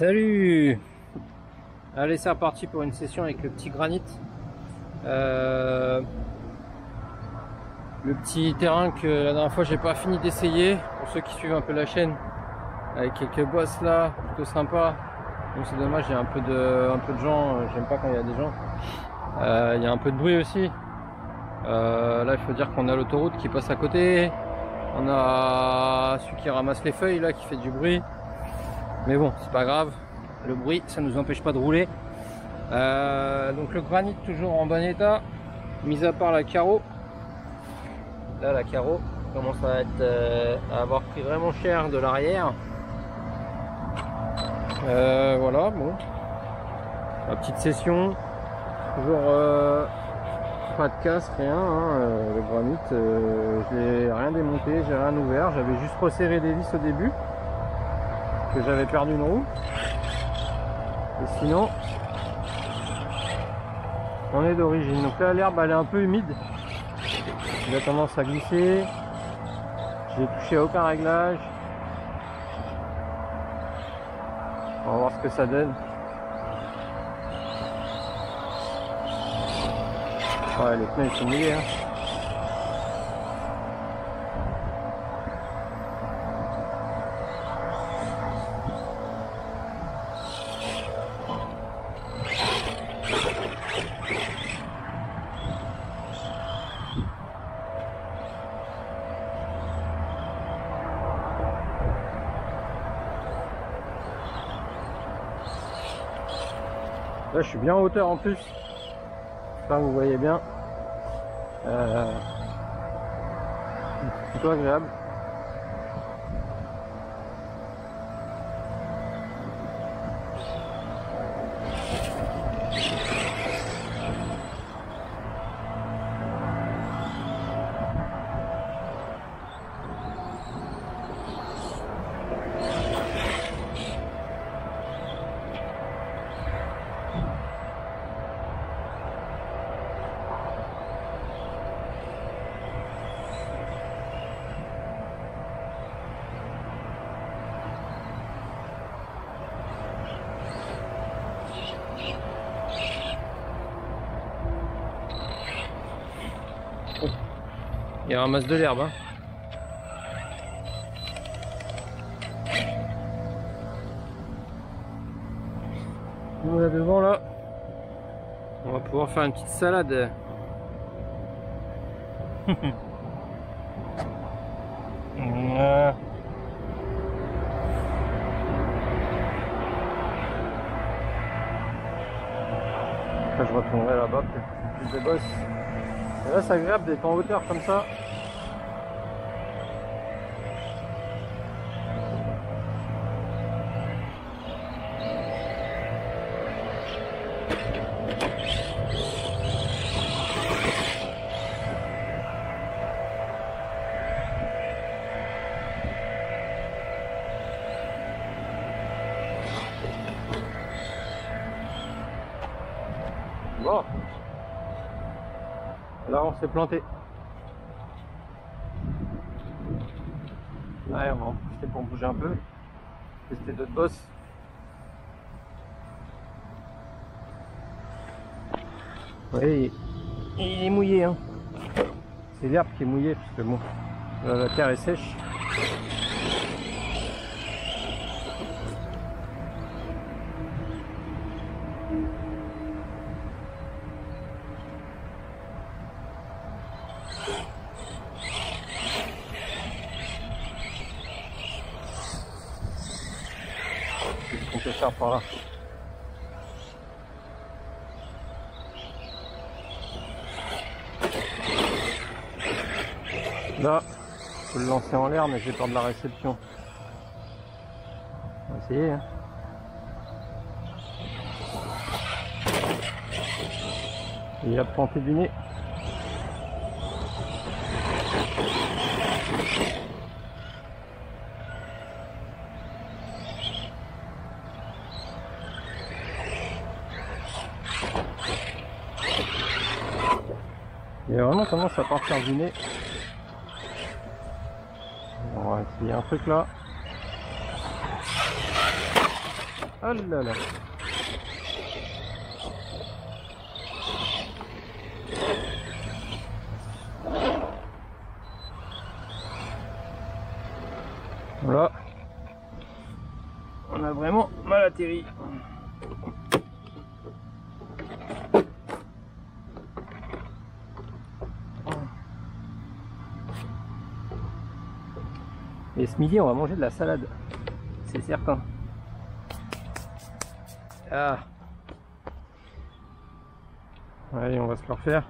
Salut! Allez, c'est reparti pour une session avec le petit granit. Le petit terrain que la dernière fois j'ai pas fini d'essayer. Pour ceux qui suivent un peu la chaîne, avec quelques bosses là, plutôt sympa. Donc c'est dommage, il y a un peu de gens. J'aime pas quand il y a des gens. Il y a un peu de bruit aussi. Là, il faut dire qu'on a l'autoroute qui passe à côté. On a celui qui ramasse les feuilles là, qui fait du bruit. Mais bon, c'est pas grave. Le bruit, ça nous empêche pas de rouler. Donc le granit toujours en bon état, mis à part la carreau. Là, la carreau commence à avoir pris vraiment cher de l'arrière. Voilà, bon, la petite session. Toujours pas de casse, rien. Hein. Le granit, je l'ai rien démonté, j'ai rien ouvert. J'avais juste resserré des vis au début, que j'avais perdu une roue. Et sinon, on est d'origine. Donc là, l'herbe elle est un peu humide. Il a tendance à glisser. J'ai touché à aucun réglage. On va voir ce que ça donne. Ouais, les pneus ils sont mouillés. Hein. Là, je suis bien en hauteur en plus. J'espère que vous voyez bien. C'est plutôt agréable. Il ramasse de l'herbe. Hein. Nous là devant là, on va pouvoir faire une petite salade. Après je retournerai là-bas, peut-être plus de bosses. Et là c'est agréable d'être en hauteur comme ça. Bon, là on s'est planté. Ouais, on va en profiter pour bouger un peu, tester d'autres bosses. Oui, il est mouillé, hein. C'est l'herbe qui est mouillée parce que bon, la terre est sèche. On peut faire par là. Là, je peux le lancer en l'air, mais j'ai peur de la réception. On va essayer. Hein. Il a planté du nez. Il a vraiment tendance à partir du nez. On va essayer un truc là. Oh là là. Voilà. On a vraiment mal atterri. Et ce midi, on va manger de la salade. C'est certain. Ah. Allez, on va se le refaire.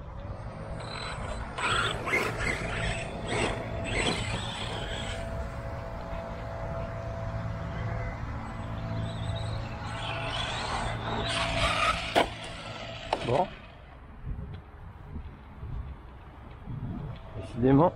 Bon. Décidément.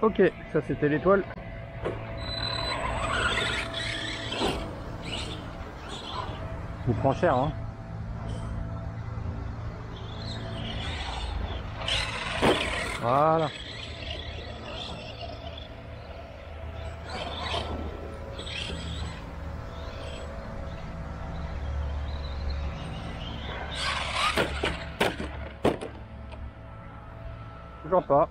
Ok, ça c'était l'étoile. Il prend cher, hein. Voilà. Toujours pas.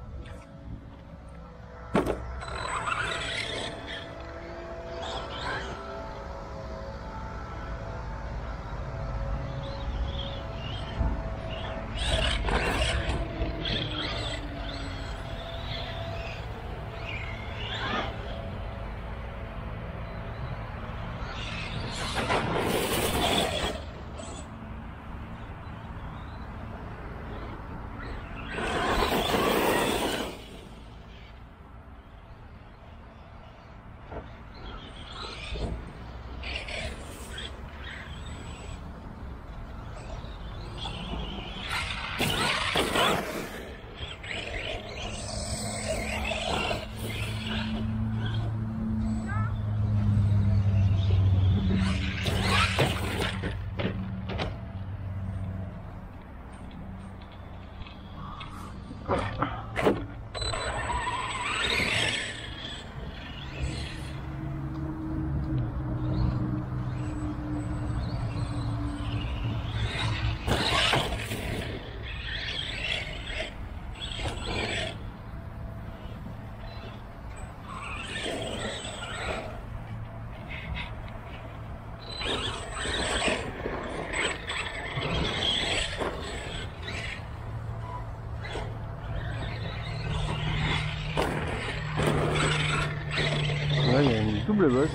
Là, il y a une double bosse.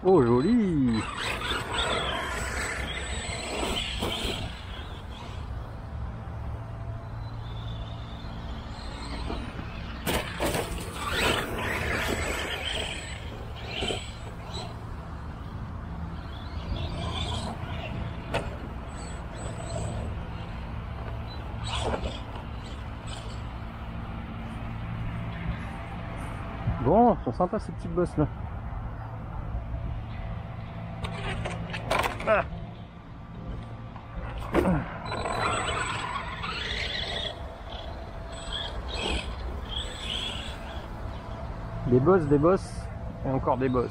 Oh joli. Bon, sont sympas ces petits boss là. Ah. Des boss et encore des boss.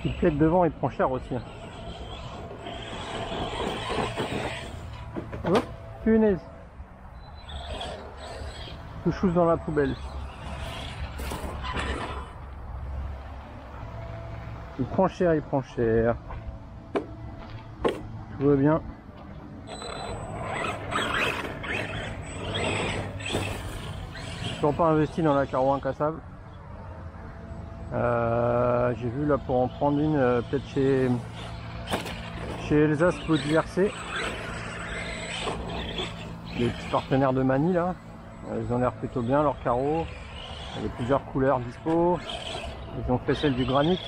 Il plaide devant, il prend cher aussi. Oh, punaise. Tout chose dans la poubelle. Il prend cher, il prend cher. Tout va bien. J'ai toujours pas investi dans la carreau incassable. J'ai vu là pour en prendre une peut-être chez Elsace Potiversé, les petits partenaires de Mani là, ils ont l'air plutôt bien leurs carreaux, il y a plusieurs couleurs dispo, ils ont fait celle du granit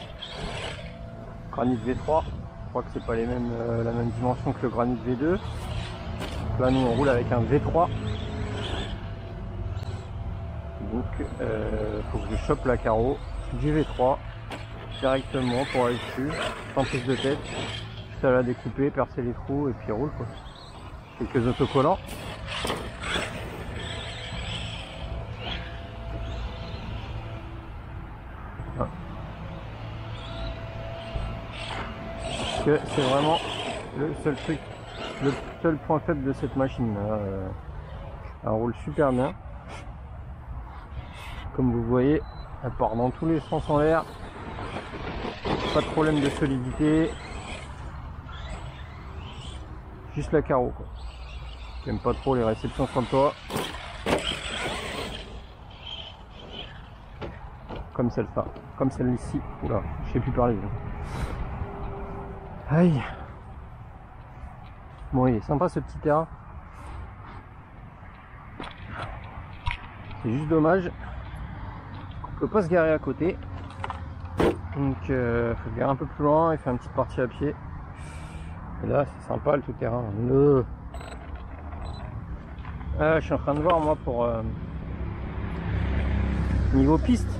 V3, je crois que c'est pas les mêmes, la même dimension que le granit V2, donc là nous on roule avec un V3, donc faut que je chope la carreau du V3 directement pour aller dessus, sans prise de tête, juste à la découper, percer les trous et puis roule quoi. Quelques autocollants. Ah. Parce que c'est vraiment le seul truc, le seul point faible de cette machine là. Elle roule super bien. Comme vous voyez, elle part dans tous les sens en l'air. Pas de problème de solidité. Juste la carreau quoi. J'aime pas trop les réceptions sur le toit. Comme celle-là. Comme celle-ci. Oula, je sais plus parler. Aïe. Bon, il est sympa ce petit terrain. C'est juste dommage qu'on peut pas se garer à côté. Donc faut se garer un peu plus loin et faire une petite partie à pied. Et là c'est sympa le tout terrain. Je suis en train de voir moi pour niveau piste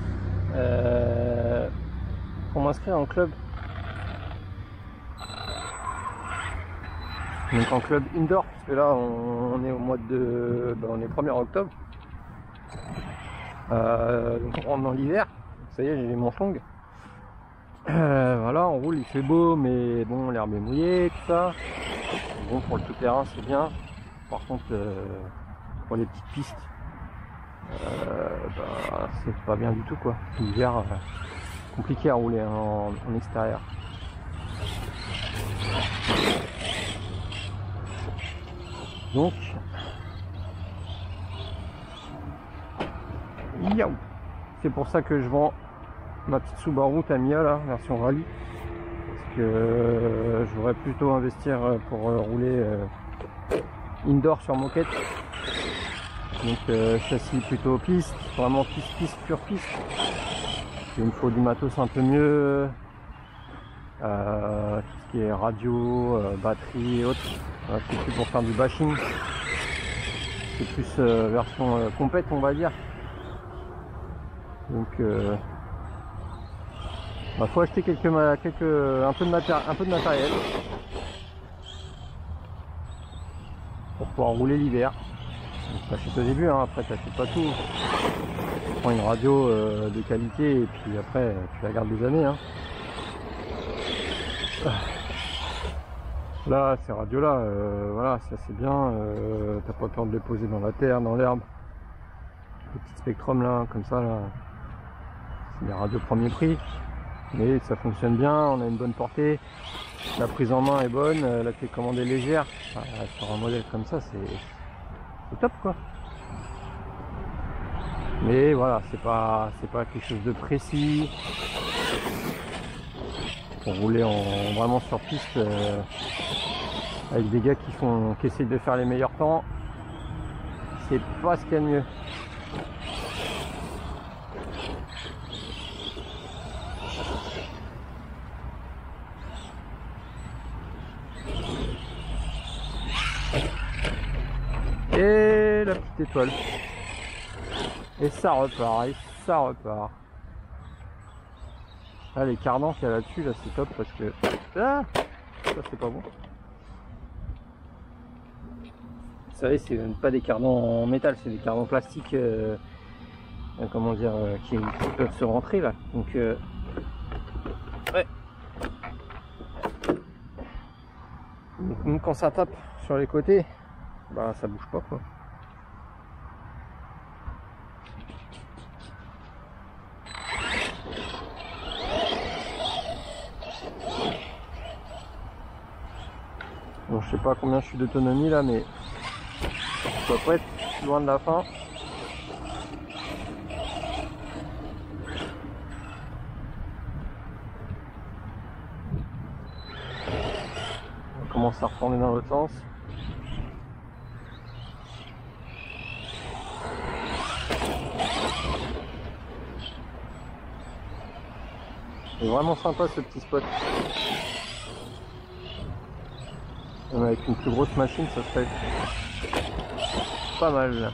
pour m'inscrire en club. Donc en club indoor, parce que là on est au mois de on est 1er octobre. Donc on rentre dans l'hiver. Ça y est, j'ai les manches longues. Voilà, on roule, il fait beau, mais bon, l'herbe est mouillée, tout ça. Bon, pour le tout terrain, c'est bien. Par contre, pour les petites pistes, bah, c'est pas bien du tout quoi. L'hiver, compliqué à rouler en extérieur. Donc, c'est pour ça que je vends ma petite Subaru Tamiya là, version rallye, parce que je voudrais plutôt investir pour rouler indoor sur moquette. Donc châssis plutôt piste, vraiment piste, pure piste. Il me faut du matos un peu mieux, tout ce qui est radio, batterie et autres. C'est plus pour faire du bashing, c'est plus version compète on va dire. Donc faut acheter un peu de matériel pour pouvoir rouler l'hiver. T'achètes au début, hein, après t'achètes pas tout. Tu prends une radio de qualité et puis après tu la gardes des années. Hein. Là, ces radios là, voilà, c'est assez bien. T'as pas peur de les poser dans la terre, dans l'herbe. Les petits Spectrum là, comme ça là, c'est des radios premier prix. Mais ça fonctionne bien, on a une bonne portée. La prise en main est bonne, la télécommande est légère. Sur un modèle comme ça, c'est top quoi. Mais voilà, c'est pas quelque chose de précis pour rouler vraiment sur piste avec des gars qui essayent de faire les meilleurs temps. C'est pas ce qu'il y a de mieux. Et la petite étoile. Et ça repart, Ah, les cardans qu'il y a là-dessus, là, c'est top parce que... Ah, ça c'est pas bon. Vous savez, c'est pas des cardans en métal, c'est des cardans plastiques, comment dire, qui peuvent se rentrer là. Donc, ouais. Donc, quand ça tape sur les côtés, bah ça bouge pas quoi. Bon, je sais pas combien je suis d'autonomie là, mais je dois pas être loin de la fin. On commence à retourner dans l'autre sens. C'est vraiment sympa ce petit spot. Même avec une plus grosse machine, ça serait pas mal.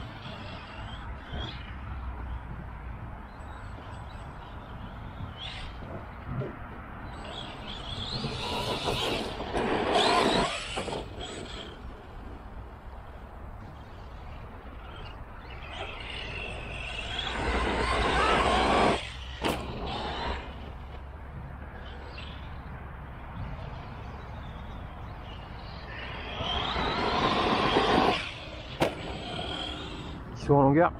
En longueur.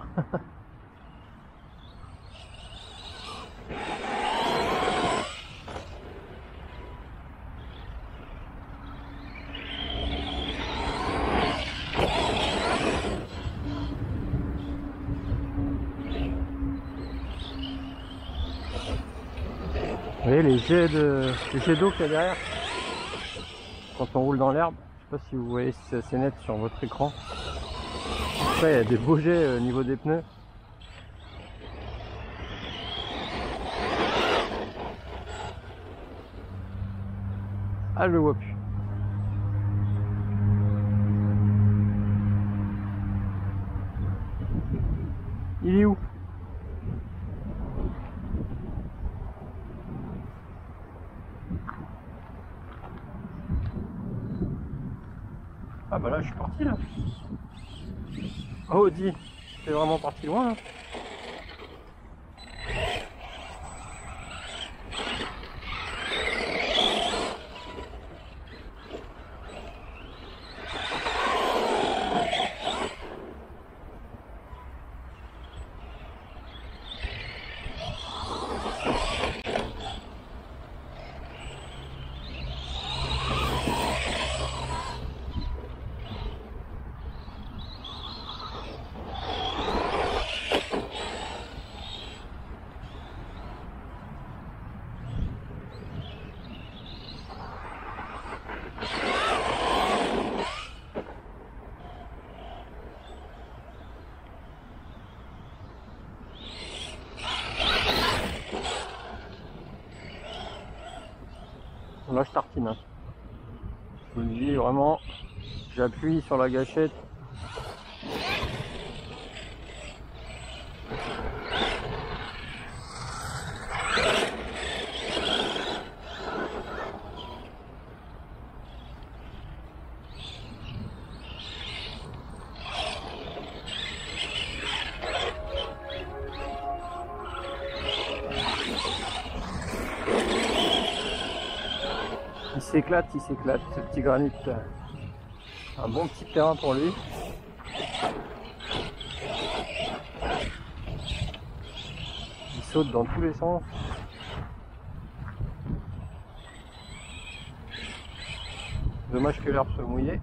Vous voyez les jets d'eau qu'il y a derrière quand on roule dans l'herbe. Je sais pas si vous voyez, si c'est assez net sur votre écran. Après, il y a des beaux jets au niveau des pneus. Ah, je le vois plus. Il est où? Ah bah là, je suis parti là. Oh, dis, c'est vraiment parti loin là. Là je tartine, hein. Je vous le dis vraiment, j'appuie sur la gâchette. Il s'éclate, ce petit granit. Un bon petit terrain pour lui. Il saute dans tous les sens. Dommage que l'herbe soit mouillée.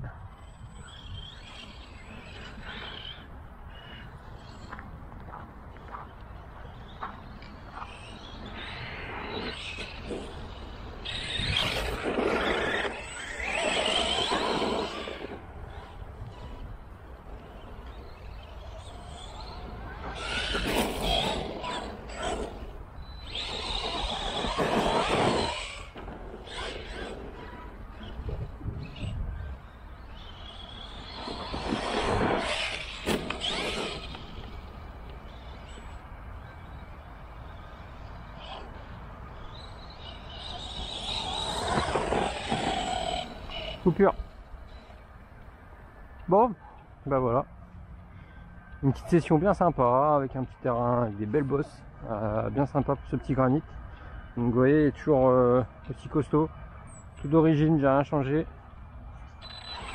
Coupure. Bon, bah voilà. Une petite session bien sympa, avec un petit terrain, avec des belles bosses. Bien sympa pour ce petit granit. Donc vous voyez, il est toujours aussi costaud. Tout d'origine, j'ai rien changé.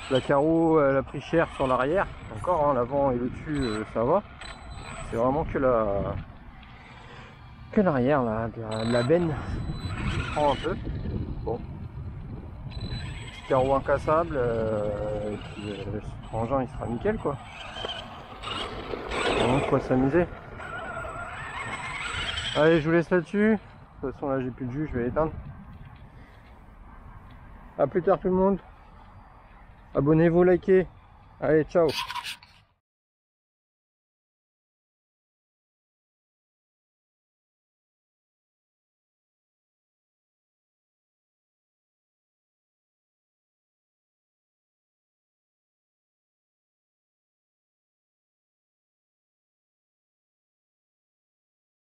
La carreau, elle a pris cher sur l'arrière. Encore, hein, l'avant et le dessus, ça va. C'est vraiment que l'arrière, là, de la benne qui prend un peu. Bon. Carreau incassable, et puis ce engin il sera nickel quoi. Vraiment quoi s'amuser. Allez, je vous laisse là-dessus. De toute façon là j'ai plus de jus, je vais l'éteindre. A plus tard tout le monde. Abonnez-vous, likez. Allez, ciao.